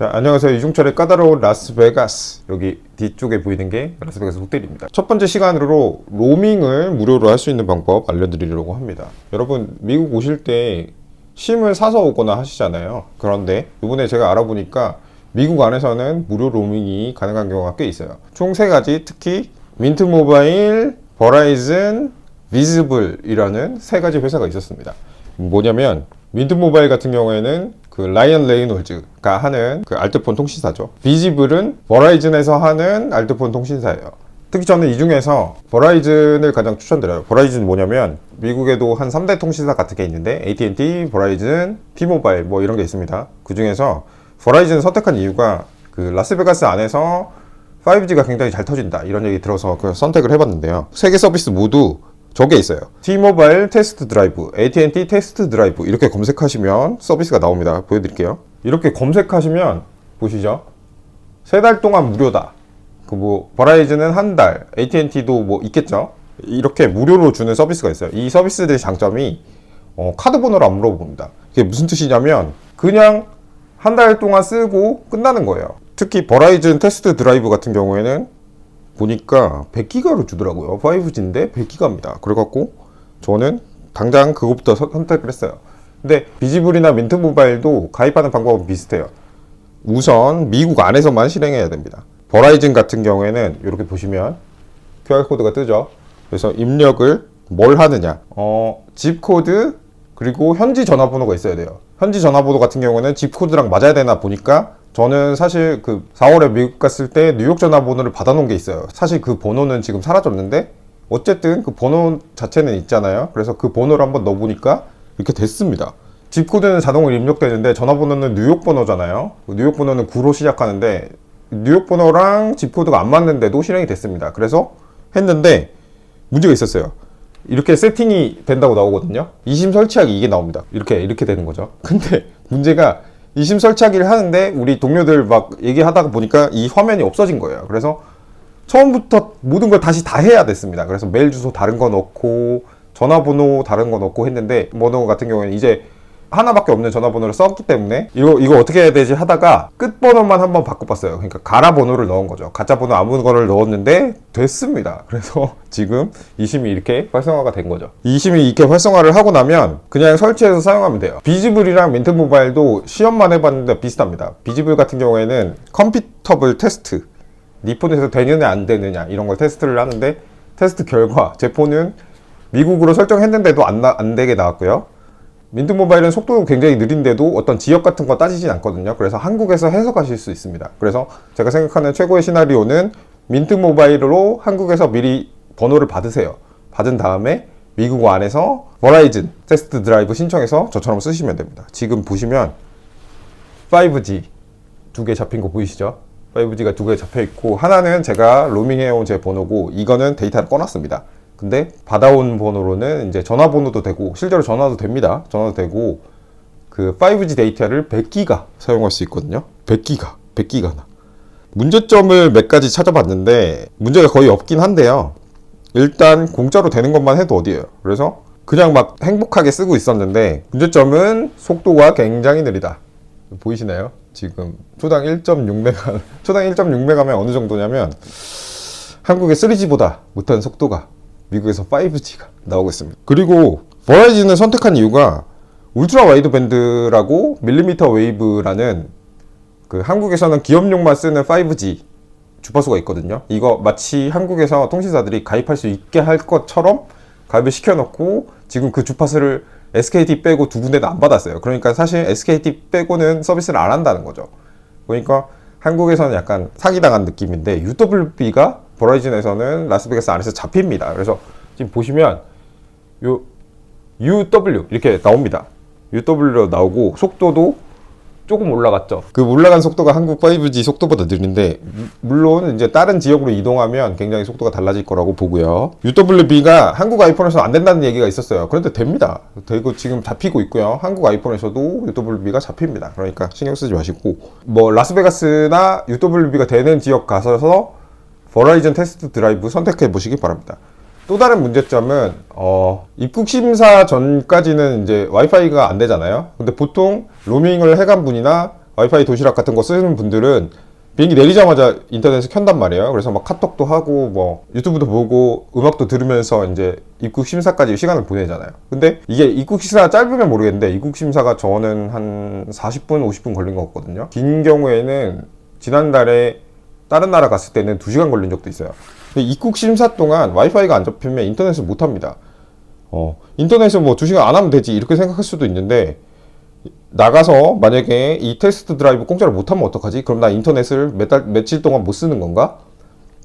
자, 안녕하세요. 이중철의 까다로운 라스베가스. 여기 뒤쪽에 보이는 게 라스베가스 호텔입니다. 첫 번째 시간으로 로밍을 무료로 할 수 있는 방법 알려드리려고 합니다. 여러분, 미국 오실 때 심을 사서 오거나 하시잖아요. 그런데 이번에 제가 알아보니까 미국 안에서는 무료 로밍이 가능한 경우가 꽤 있어요. 총 3가지, 특히 민트 모바일, 버라이즌, 비즈블이라는 3가지 회사가 있었습니다. 뭐냐면 민트 모바일 같은 경우에는 그 라이언 레이놀즈가 하는 그 알뜰폰 통신사죠. 비지블은 버라이즌에서 하는 알뜰폰 통신사예요. 특히 저는 이 중에서 버라이즌을 가장 추천드려요. 버라이즌이 뭐냐면 미국에도 한 3대 통신사 같은 게 있는데 AT&T, 버라이즌, T-모바일 뭐 이런 게 있습니다. 그 중에서 버라이즌을 선택한 이유가 그 라스베가스 안에서 5G가 굉장히 잘 터진다 이런 얘기 들어서 그 선택을 해봤는데요. 3개 서비스 모두 저게 있어요. T-모바일 테스트 드라이브, AT&T 테스트 드라이브 이렇게 검색하시면 서비스가 나옵니다. 보여드릴게요. 이렇게 검색하시면 보시죠. 3달 동안 무료다. 그 뭐 버라이즌은 한 달, AT&T도 뭐 있겠죠. 이렇게 무료로 주는 서비스가 있어요. 이 서비스들의 장점이 카드 번호를 안 물어봅니다. 이게 무슨 뜻이냐면 그냥 한 달 동안 쓰고 끝나는 거예요. 특히 버라이즌 테스트 드라이브 같은 경우에는 보니까 100기가로 주더라고요. 5G인데 100기가입니다. 그래갖고 저는 당장 그거부터 선택을 했어요. 근데 비지블이나 민트 모바일도 가입하는 방법은 비슷해요. 우선 미국 안에서만 실행해야 됩니다. 버라이즌 같은 경우에는 이렇게 보시면 QR코드가 뜨죠. 그래서 입력을 뭘 하느냐, 집코드 그리고 현지 전화번호가 있어야 돼요. 현지 전화번호 같은 경우는 집코드랑 맞아야 되나 보니까 저는 사실 그 4월에 미국 갔을 때 뉴욕 전화번호를 받아놓은 게 있어요. 사실 그 번호는 지금 사라졌는데 어쨌든 그 번호 자체는 있잖아요. 그래서 그 번호를 한번 넣어보니까 이렇게 됐습니다. 집코드는 자동으로 입력되는데 전화번호는 뉴욕 번호잖아요. 뉴욕 번호는 9로 시작하는데 뉴욕 번호랑 집코드가 안 맞는데도 실행이 됐습니다. 그래서 했는데 문제가 있었어요. 이렇게 세팅이 된다고 나오거든요. 이심 설치하기 이게 나옵니다. 이렇게 되는 거죠. 근데 문제가 이심 설치하기를 하는데 우리 동료들 막 얘기하다가 보니까 이 화면이 없어진 거예요. 그래서 처음부터 모든 걸 다시 다 해야 됐습니다. 그래서 메일 주소 다른 거 넣고 전화번호 다른 거 넣고 했는데 번호 같은 경우에는 이제 하나밖에 없는 전화번호를 썼기 때문에 이거 어떻게 해야 되지 하다가 끝번호만 한번 바꿔봤어요. 그러니까 가라 번호를 넣은 거죠. 가짜 번호 아무거나를 넣었는데 됐습니다. 그래서 지금 이심이 이렇게 활성화가 된 거죠. 이심이 이렇게 활성화를 하고 나면 그냥 설치해서 사용하면 돼요. 비지블이랑 민트 모바일도 시험만 해봤는데 비슷합니다. 비지블 같은 경우에는 컴피터블 테스트, 네 폰에서 되느냐 안 되느냐 이런 걸 테스트를 하는데 테스트 결과 제 폰은 미국으로 설정했는데도 안 되게 나왔고요. 민트 모바일은 속도가 굉장히 느린데도 어떤 지역 같은 거 따지진 않거든요. 그래서 한국에서 해석하실 수 있습니다. 그래서 제가 생각하는 최고의 시나리오는 민트 모바일로 한국에서 미리 번호를 받으세요. 받은 다음에 미국 안에서 버라이즌 테스트 드라이브 신청해서 저처럼 쓰시면 됩니다. 지금 보시면 5G 2개 잡힌 거 보이시죠? 5G가 2개 잡혀 있고 하나는 제가 로밍해온 제 번호고 이거는 데이터를 꺼놨습니다. 근데 받아온 번호로는 이제 전화번호도 되고 실제로 전화도 됩니다. 전화도 되고 그 5G 데이터를 100기가 사용할 수 있거든요. 100기가나. 문제점을 몇 가지 찾아봤는데 문제가 거의 없긴 한데요. 일단 공짜로 되는 것만 해도 어디예요. 그래서 그냥 막 행복하게 쓰고 있었는데 문제점은 속도가 굉장히 느리다. 보이시나요? 지금 초당 1.6메가면 어느 정도냐면 한국의 3G보다 못한 속도가 미국에서 5G가 나오고 있습니다. 그리고 버라이즌을 선택한 이유가 울트라 와이드 밴드라고 밀리미터 웨이브라는 그 한국에서는 기업용만 쓰는 5G 주파수가 있거든요. 이거 마치 한국에서 통신사들이 가입할 수 있게 할 것처럼 가입을 시켜놓고 지금 그 주파수를 SKT 빼고 2군데도 안 받았어요. 그러니까 사실 SKT 빼고는 서비스를 안 한다는 거죠. 그러니까 한국에서는 약간 사기당한 느낌인데 UWB가 버라이즌에서는 라스베가스 안에서 잡힙니다. 그래서 지금 보시면 요 UW 이렇게 나옵니다. UW로 나오고 속도도 조금 올라갔죠. 그 올라간 속도가 한국 5G 속도보다 느린데 물론 이제 다른 지역으로 이동하면 굉장히 속도가 달라질 거라고 보고요. UWB가 한국 아이폰에서는 안 된다는 얘기가 있었어요. 그런데 됩니다. 되고 지금 잡히고 있고요. 한국 아이폰에서도 UWB가 잡힙니다. 그러니까 신경 쓰지 마시고 뭐 라스베가스나 UWB가 되는 지역 가셔서 버라이즌 테스트 드라이브 선택해 보시기 바랍니다. 또 다른 문제점은 입국 심사 전까지는 이제 와이파이가 안 되잖아요. 근데 보통 로밍을 해간 분이나 와이파이 도시락 같은 거 쓰는 분들은 비행기 내리자마자 인터넷을 켠단 말이에요. 그래서 막 카톡도 하고 뭐 유튜브도 보고 음악도 들으면서 이제 입국 심사까지 시간을 보내잖아요. 근데 이게 입국 심사가 짧으면 모르겠는데 입국 심사가 저는 한 40분, 50분 걸린 것 같거든요. 긴 경우에는 지난달에 다른 나라 갔을 때는 2시간 걸린 적도 있어요. 근데 입국 심사 동안 와이파이가 안 잡히면 인터넷을 못 합니다. 인터넷을 뭐 2시간 안 하면 되지 이렇게 생각할 수도 있는데, 나가서 만약에 이 테스트 드라이브 공짜로 못하면 어떡하지? 그럼 나 인터넷을 며칠 동안 못 쓰는 건가?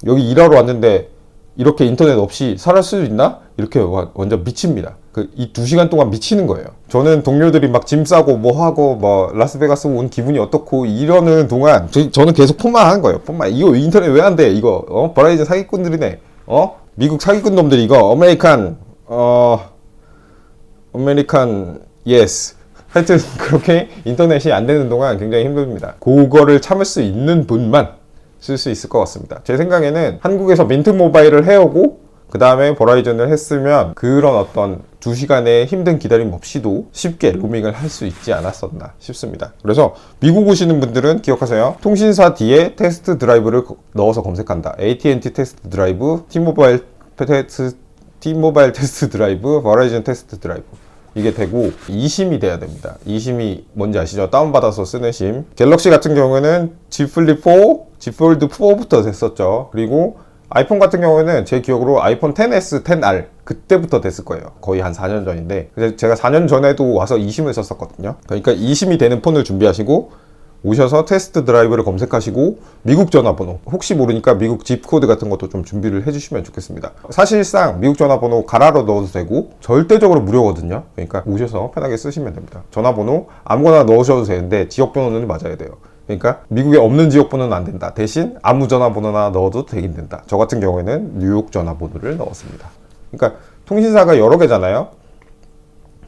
여기 일하러 왔는데 이렇게 인터넷 없이 살 수 있나? 이렇게 완전 미칩니다. 이 2시간 동안 미치는 거예요. 저는 동료들이 막 짐 싸고 뭐 하고 뭐 라스베가스 온 기분이 어떻고 이러는 동안 저는 계속 폰만 하는 거예요. 폰만. 이거 인터넷 왜 안 돼? 이거 버라이즌 사기꾼들이네. 미국 사기꾼 놈들이 이거 아메리칸 예스. 하여튼 그렇게 인터넷이 안 되는 동안 굉장히 힘듭니다. 그거를 참을 수 있는 분만 쓸 수 있을 것 같습니다. 제 생각에는 한국에서 민트 모바일을 해오고 그 다음에 버라이즌을 했으면 그런 어떤 2시간의 힘든 기다림 없이도 쉽게 로밍을 할 수 있지 않았었나 싶습니다. 그래서 미국 오시는 분들은 기억하세요. 통신사 뒤에 테스트 드라이브를 넣어서 검색한다. AT&T 테스트 드라이브, T-모바일 테스트 드라이브, 버라이즌 테스트 드라이브. 이게 되고 2심이 돼야 됩니다. 2심이 뭔지 아시죠? 다운받아서 쓰는 심. 갤럭시 같은 경우는 Z 플립 4, Z 폴드 4부터 됐었죠. 그리고 아이폰 같은 경우에는 제 기억으로 아이폰 XS, XR 그때부터 됐을 거예요. 거의 한 4년 전인데, 그래서 제가 4년 전에도 와서 2심을 썼었거든요. 그러니까 2심이 되는 폰을 준비하시고 오셔서 테스트 드라이브를 검색하시고 미국 전화번호, 혹시 모르니까 미국 집코드 같은 것도 좀 준비를 해주시면 좋겠습니다. 사실상 미국 전화번호 갈아로 넣어도 되고 절대적으로 무료거든요. 그러니까 오셔서 편하게 쓰시면 됩니다. 전화번호 아무거나 넣으셔도 되는데 지역번호는 맞아야 돼요. 그러니까 미국에 없는 지역번호는 안 된다. 대신 아무 전화번호나 넣어도 되긴 된다. 저 같은 경우에는 뉴욕 전화번호를 넣었습니다. 그러니까 통신사가 여러 개잖아요.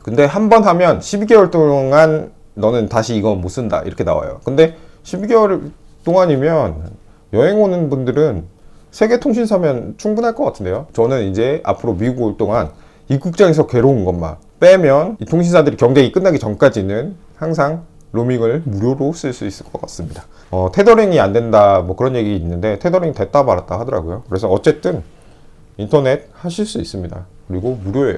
근데 한 번 하면 12개월 동안 너는 다시 이거 못 쓴다 이렇게 나와요. 근데 12개월 동안이면 여행 오는 분들은 3개 통신사면 충분할 것 같은데요. 저는 이제 앞으로 미국 올 동안 입국장에서 괴로운 것만 빼면 이 통신사들이 경쟁이 끝나기 전까지는 항상 로밍을 무료로 쓸 수 있을 것 같습니다. 테더링이 안 된다 뭐 그런 얘기 있는데 테더링 됐다 말았다 하더라고요. 그래서 어쨌든 인터넷 하실 수 있습니다. 그리고 무료예요.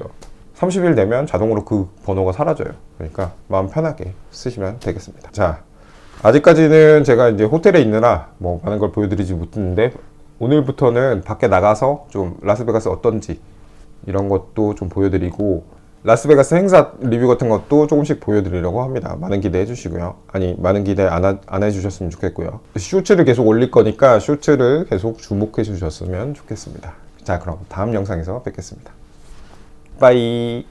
30일 되면 자동으로 그 번호가 사라져요. 그러니까 마음 편하게 쓰시면 되겠습니다. 자, 아직까지는 제가 이제 호텔에 있느라 뭐 많은 걸 보여드리지 못했는데, 오늘부터는 밖에 나가서 좀 라스베가스 어떤지 이런 것도 좀 보여드리고, 라스베가스 행사 리뷰 같은 것도 조금씩 보여드리려고 합니다. 많은 기대해 주시고요. 아니, 많은 기대 안 해주셨으면 좋겠고요. 쇼츠를 계속 올릴 거니까 쇼츠를 계속 주목해 주셨으면 좋겠습니다. 자, 그럼 다음 영상에서 뵙겠습니다. 빠이.